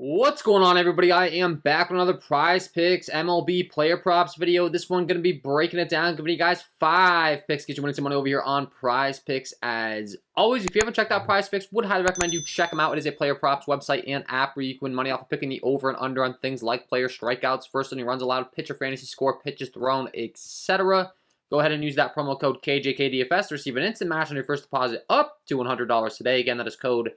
What's going on, everybody? I am back with another Prizepicks MLB player props video. This one going to be breaking it down, giving you guys 5 picks, get you winning some money over here on Prizepicks. As always, if you haven't checked out Prizepicks, would highly recommend you check them out. It is a player props website and app where you can win money off of picking the over and under on things like player strikeouts, first inning runs allowed, pitcher fantasy score, pitches thrown, etc. Go ahead and use that promo code KJK DFS to receive an instant match on your first deposit up to $100 today. Again, that is code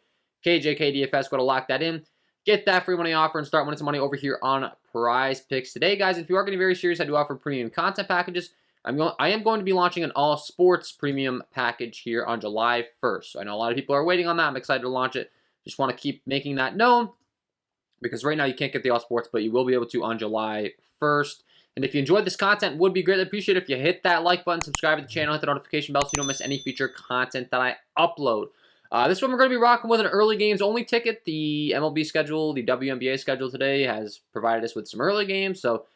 KJK DFS. Go to lock that in. Get that free money offer and start winning some money over here on Prizepicks today, guys. If you are going to be very serious, I do offer premium content packages. I am going to be launching an all sports premium package here on July 1st. So I know a lot of people are waiting on that. I'm excited to launch it. Just want to keep making that known because right now you can't get the all sports, but you will be able to on July 1st. And if you enjoyed this content, would be greatly appreciated if you hit that like button, subscribe to the channel, hit the notification bell so you don't miss any future content that I upload. This one we're going to be rocking with an early games only ticket. The MLB schedule, the WNBA schedule today has provided us with some early games. So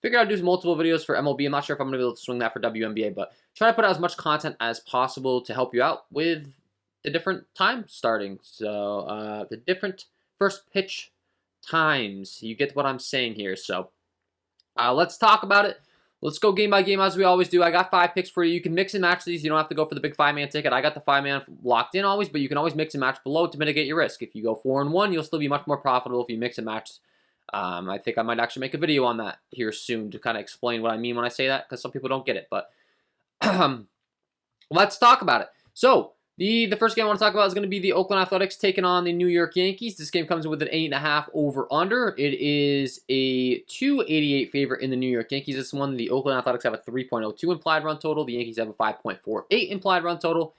figured I'd do multiple videos for MLB. I'm not sure if I'm going to be able to swing that for WNBA, but try to put out as much content as possible to help you out with the different times starting. So the different first pitch times. You get what I'm saying here. So let's talk about it. Let's go game by game as we always do. I got 5 picks for you. You can mix and match these. You don't have to go for the big 5-man ticket. I got the 5-man locked in always, but you can always mix and match below to mitigate your risk. If you go 4-1, you'll still be much more profitable if you mix and match. I think I might actually make a video on that here soon to kind of explain what I mean when I say that, because some people don't get it. But let's talk about it. So the first game I want to talk about is going to be the Oakland Athletics taking on the New York Yankees. This game comes with an 8.5 over-under. It is a 288 favorite in the New York Yankees. This one, the Oakland Athletics have a 3.02 implied run total. The Yankees have a 5.48 implied run total.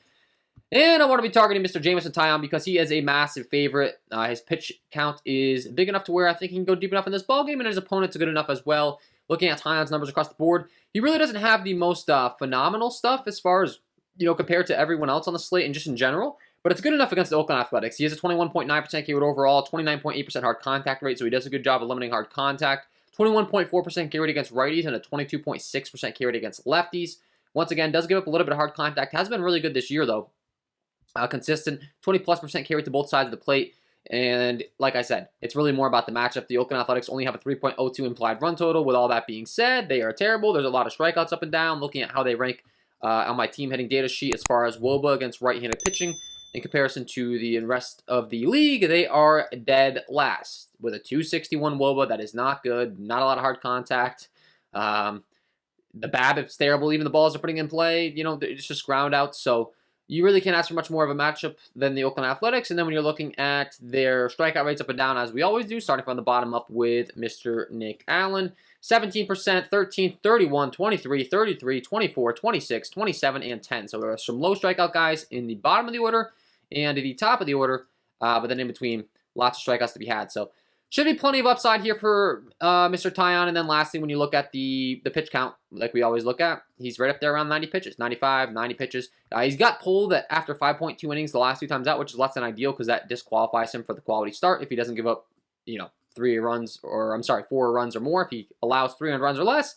And I want to be targeting Mr. Jameson Taillon because he is a massive favorite. His pitch count is big enough to where I think he can go deep enough in this ballgame, and his opponents are good enough as well. Looking at Taillon's numbers across the board, he really doesn't have the most phenomenal stuff as far as compared to everyone else on the slate and just in general. But it's good enough against the Oakland Athletics. He has a 21.9% K rate overall, 29.8% hard contact rate, so he does a good job of limiting hard contact. 21.4% K rate against righties and a 22.6% K rate against lefties. Once again, does give up a little bit of hard contact. Has been really good this year, though. Consistent, 20+% K rate to both sides of the plate. And like I said, it's really more about the matchup. The Oakland Athletics only have a 3.02 implied run total. With all that being said, they are terrible. There's a lot of strikeouts up and down. Looking at how they rank on my team hitting data sheet as far as WOBA against right-handed pitching in comparison to the rest of the league, they are dead last with a 261 WOBA. That is not good. Not a lot of hard contact. The BABIP's terrible. Even the balls are putting in play, it's just ground out. So you really can't ask for much more of a matchup than the Oakland Athletics. And then when you're looking at their strikeout rates up and down, as we always do, starting from the bottom up with Mr. Nick Allen, 17%, 13, 31, 23, 33, 24, 26, 27, and 10. So there are some low strikeout guys in the bottom of the order and at the top of the order, but then in between, lots of strikeouts to be had. So should be plenty of upside here for Mr. Taillon. And then lastly, when you look at the pitch count, like we always look at, he's right up there around 90 pitches, 95, 90 pitches. He's got pulled after 5.2 innings the last 2 times out, which is less than ideal because that disqualifies him for the quality start if he doesn't give up, 4 runs or more, if he allows 3 runs or less.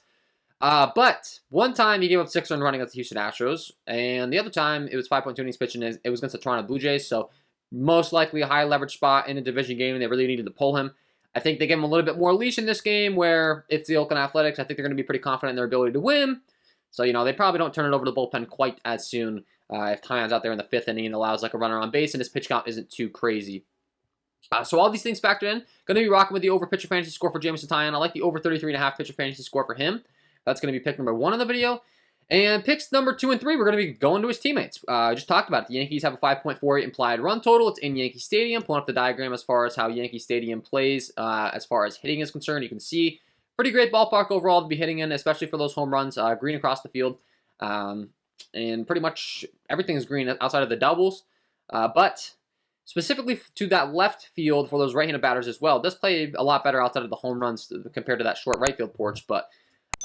But one time he gave up 6 runs running against the Houston Astros, and the other time it was 5.2 innings pitching. It was against the Toronto Blue Jays, so most likely a high leverage spot in a division game, and they really needed to pull him. I think they give him a little bit more leash in this game where it's the Oakland Athletics. I think they're going to be pretty confident in their ability to win. So, they probably don't turn it over to the bullpen quite as soon if Taillon's out there in the 5th inning and allows like a runner on base and his pitch count isn't too crazy. So all these things factored in. Going to be rocking with the over pitcher fantasy score for Jameson Taillon. I like the over 33.5 pitcher fantasy score for him. That's going to be pick number 1 in the video. And picks number 2 and 3, we're going to be going to his teammates. I just talked about it. The Yankees have a 5.48 implied run total. It's in Yankee Stadium. Pulling up the diagram as far as how Yankee Stadium plays as far as hitting is concerned. You can see pretty great ballpark overall to be hitting in, especially for those home runs. Green across the field. And pretty much everything is green outside of the doubles. But specifically to that left field for those right-handed batters as well. It does play a lot better outside of the home runs compared to that short right field porch. But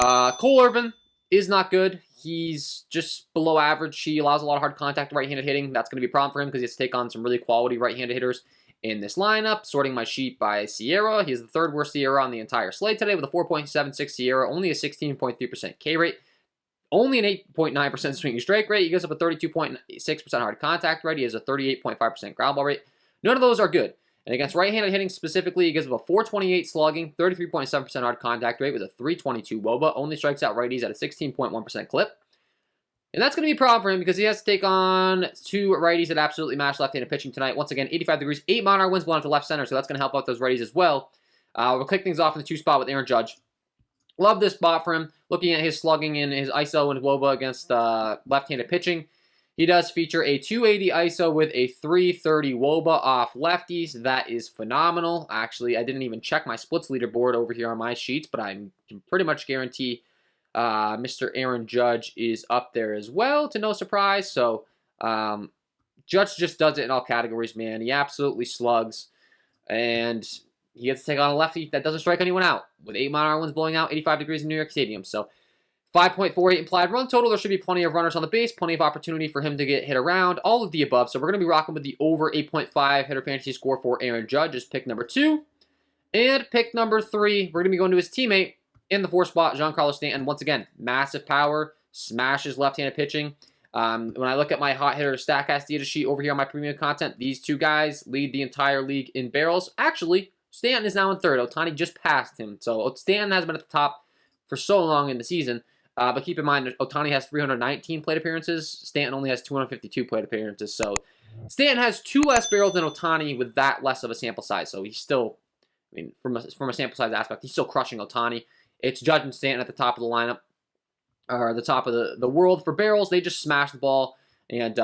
Cole Irvin is not good. He's just below average. He allows a lot of hard contact right-handed hitting. That's going to be a problem for him because he has to take on some really quality right-handed hitters in this lineup. Sorting my sheet by Sierra. He has the 3rd worst Sierra on the entire slate today with a 4.76 Sierra, only a 16.3% K rate, only an 8.9% swinging strike rate. He gives up a 32.6% hard contact rate. He has a 38.5% ground ball rate. None of those are good. And against right-handed hitting specifically, he gives up a 428 slugging, 33.7% hard contact rate with a 322 WOBA, only strikes out righties at a 16.1% clip. And that's going to be a problem for him because he has to take on two righties that absolutely match left-handed pitching tonight. Once again, 85 degrees, 8 mile-an-hour winds blowing to left center, so that's going to help out those righties as well. We'll kick things off in the 2 spot with Aaron Judge. Love this spot for him. Looking at his slugging and his ISO and WOBA against left-handed pitching, he does feature a 280 ISO with a 330 WOBA off lefties. That is phenomenal. Actually, I didn't even check my splits leaderboard over here on my sheets, but I can pretty much guarantee Mr. Aaron Judge is up there as well, to no surprise. So Judge just does it in all categories, man. He absolutely slugs, and he gets to take on a lefty that doesn't strike anyone out with 8 mile-an-hour winds blowing out 85 degrees in New York Stadium. So 5.48 implied run total. There should be plenty of runners on the base, plenty of opportunity for him to get hit around, all of the above. So we're going to be rocking with the over 8.5 hitter fantasy score for Aaron Judge is pick number 2. And pick number 3, we're going to be going to his teammate in the 4 spot, Giancarlo Stanton. Once again, massive power, smashes left-handed pitching. When I look at my hot hitter StatCast data sheet over here on my premium content, these 2 guys lead the entire league in barrels. Actually, Stanton is now in 3rd. Ohtani just passed him. So Stanton has been at the top for so long in the season. But keep in mind, Ohtani has 319 plate appearances. Stanton only has 252 plate appearances. So Stanton has 2 less barrels than Ohtani with that less of a sample size. So he's still, I mean, from a sample size aspect, he's still crushing Ohtani. It's Judge and Stanton at the top of the lineup, or the top of the world for barrels. They just smash the ball, and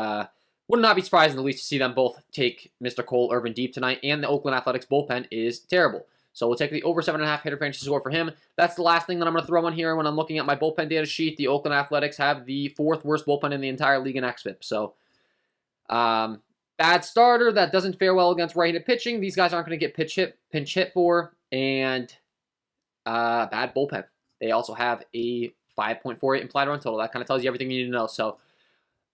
would not be surprised in the least to see them both take Mr. Cole Irvin deep tonight, and the Oakland Athletics bullpen is terrible. So we'll take the over 7.5 hitter fantasy score for him. That's the last thing that I'm going to throw in here when I'm looking at my bullpen data sheet. The Oakland Athletics have the 4th worst bullpen in the entire league in XFIP. So bad starter that doesn't fare well against right-handed pitching. These guys aren't going to get pinch hit for, and bad bullpen. They also have a 5.48 implied run total. That kind of tells you everything you need to know. So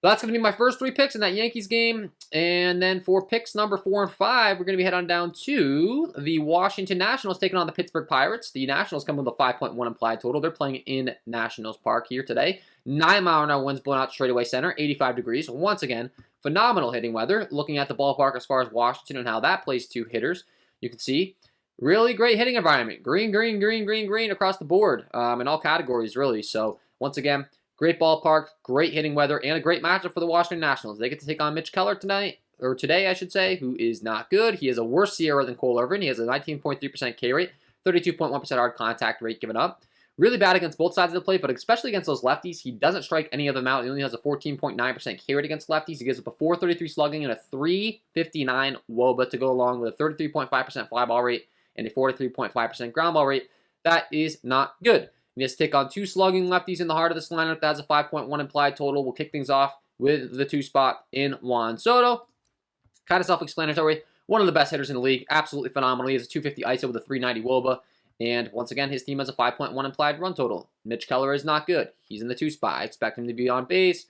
that's going to be my first 3 picks in that Yankees game. And then for picks number 4 and 5, we're going to be heading on down to the Washington Nationals taking on the Pittsburgh Pirates. The Nationals come with a 5.1 implied total. They're playing in Nationals Park here today. 9 mile-an-hour winds blowing out straightaway center, 85 degrees. Once again, phenomenal hitting weather. Looking at the ballpark as far as Washington and how that plays to hitters, you can see really great hitting environment. Green, green, green, green, green across the board in all categories, really. So once again, great ballpark, great hitting weather, and a great matchup for the Washington Nationals. They get to take on Mitch Keller tonight, or today, I should say, who is not good. He has a worse SIERA than Cole Irvin. He has a 19.3% K rate, 32.1% hard contact rate given up. Really bad against both sides of the plate, but especially against those lefties. He doesn't strike any of them out. He only has a 14.9% K rate against lefties. He gives up a 433 slugging and a 359 WOBA to go along with a 33.5% fly ball rate and a 43.5% ground ball rate. That is not good. He has to take on 2 slugging lefties in the heart of this lineup. That's a 5.1 implied total. We'll kick things off with the 2 spot in Juan Soto. Kind of self-explanatory. One of the best hitters in the league. Absolutely phenomenal. He has a 250 ISO with a 390 WOBA. And once again, his team has a 5.1 implied run total. Mitch Keller is not good. He's in the 2 spot. I expect him to be on base,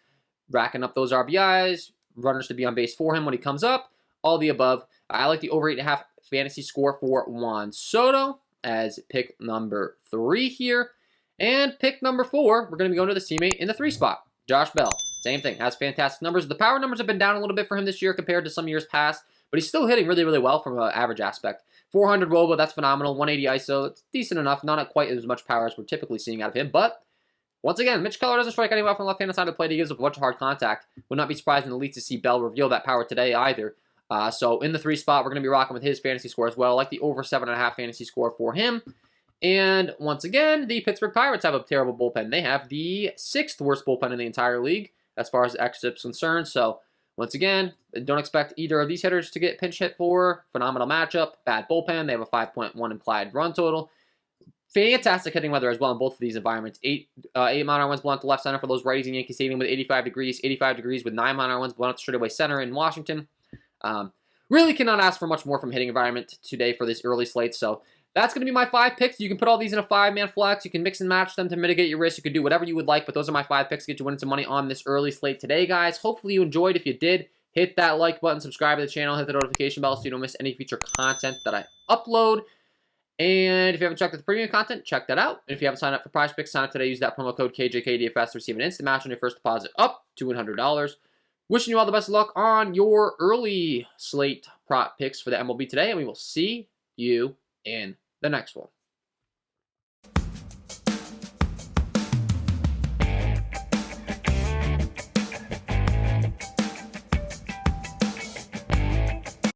racking up those RBIs, runners to be on base for him when he comes up. All the above. I like the over 8.5 fantasy score for Juan Soto as pick number 3 here. And pick number 4, we're going to be going to the teammate in the 3 spot, Josh Bell. Same thing, has fantastic numbers. The power numbers have been down a little bit for him this year compared to some years past, but he's still hitting really, really well from an average aspect. 400 WOBA, that's phenomenal. 180 ISO, it's decent enough. Not at quite as much power as we're typically seeing out of him, but once again, Mitch Keller doesn't strike anyone from the left-handed side of the plate. He gives up a bunch of hard contact. Would not be surprised in the least to see Bell reveal that power today either. So in the 3 spot, we're going to be rocking with his fantasy score as well. I like the over 7.5 fantasy score for him. And once again, the Pittsburgh Pirates have a terrible bullpen. They have the 6th worst bullpen in the entire league as far as XFIP is concerned. So once again, don't expect either of these hitters to get pinch hit for. Phenomenal matchup, bad bullpen. They have a 5.1 implied run total. Fantastic hitting weather as well in both of these environments. 8 mile-an-hour winds blowing to left center for those righties in Yankee Stadium with 85 degrees. 85 degrees with 9 mile-an-hour winds blowing to straightaway center in Washington. Really cannot ask for much more from hitting environment today for this early slate. So that's going to be my 5 picks. You can put all these in a 5-man flex. You can mix and match them to mitigate your risk. You can do whatever you would like, but those are my 5 picks to get you winning some money on this early slate today, guys. Hopefully you enjoyed. If you did, hit that like button, subscribe to the channel, hit the notification bell so you don't miss any future content that I upload. And if you haven't checked out the premium content, check that out. And if you haven't signed up for Prizepicks, sign up today. Use that promo code KJK DFS to receive an instant match on your first deposit up to $100. Wishing you all the best of luck on your early slate prop picks for the MLB today, and we will see you in the next one.